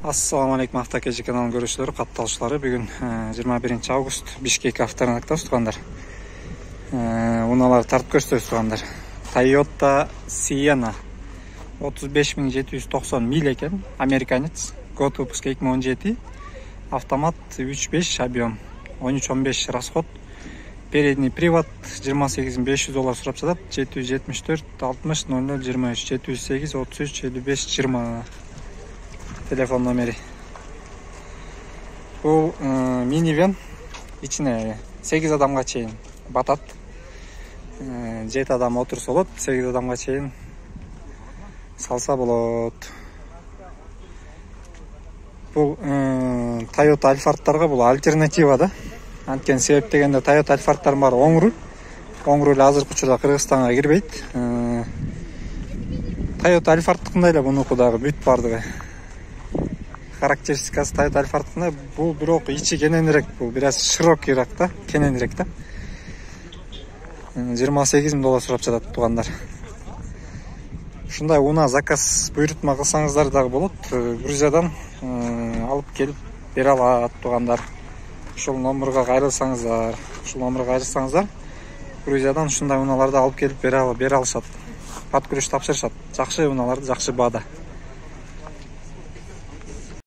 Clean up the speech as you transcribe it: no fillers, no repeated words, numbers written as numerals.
Assalamu алейкум, автокежи каналын көрүүчүлөрү, катталышуулары. Бүгүн 21 август Бишкек авторыноктобуз туугандар. Унааларды тартып көрсөтөбүз туугандар. Toyota Sienna 35.790 миль экен, американец. Год выпуска 2017. Автомат 3.5 объем, 13.15 расход. Передний привод $28.500 сурап жатат. 774 60 00 23 708 33 55 20 телефон номери. Бул минивэн, ичине 8 адамга чейин батат. 7 адам отурса болот, 8 адамга чейин салса болот. Бул Toyota Alphardтарга бул альтернатива да. Анткени себеп дегенде Toyota Alphardтар бар оң руль. Оң руль азыркы учурда Кыргызстанга кирбейт. Toyota Alphardтыкындай эле бунуку дагы бүт бардыгы. Характеристикасы Toyota Alphardтыкындай, бул бирок ичи кененирээк, бул бир аз широкийраак да, кененирээк да. $28.000 сурап жатат туугандар. Ушундай унаа заказ буйрутма кылсаңыздар дагы болот. Грузиядан алып келип бере алат туугандар. Ушул номерге кайрылсаңыздар, Грузиядан ушундай унааларды алып келип бере алышат. Подкүрүш тапшырышат. Жакшы унааларды жакшы баада.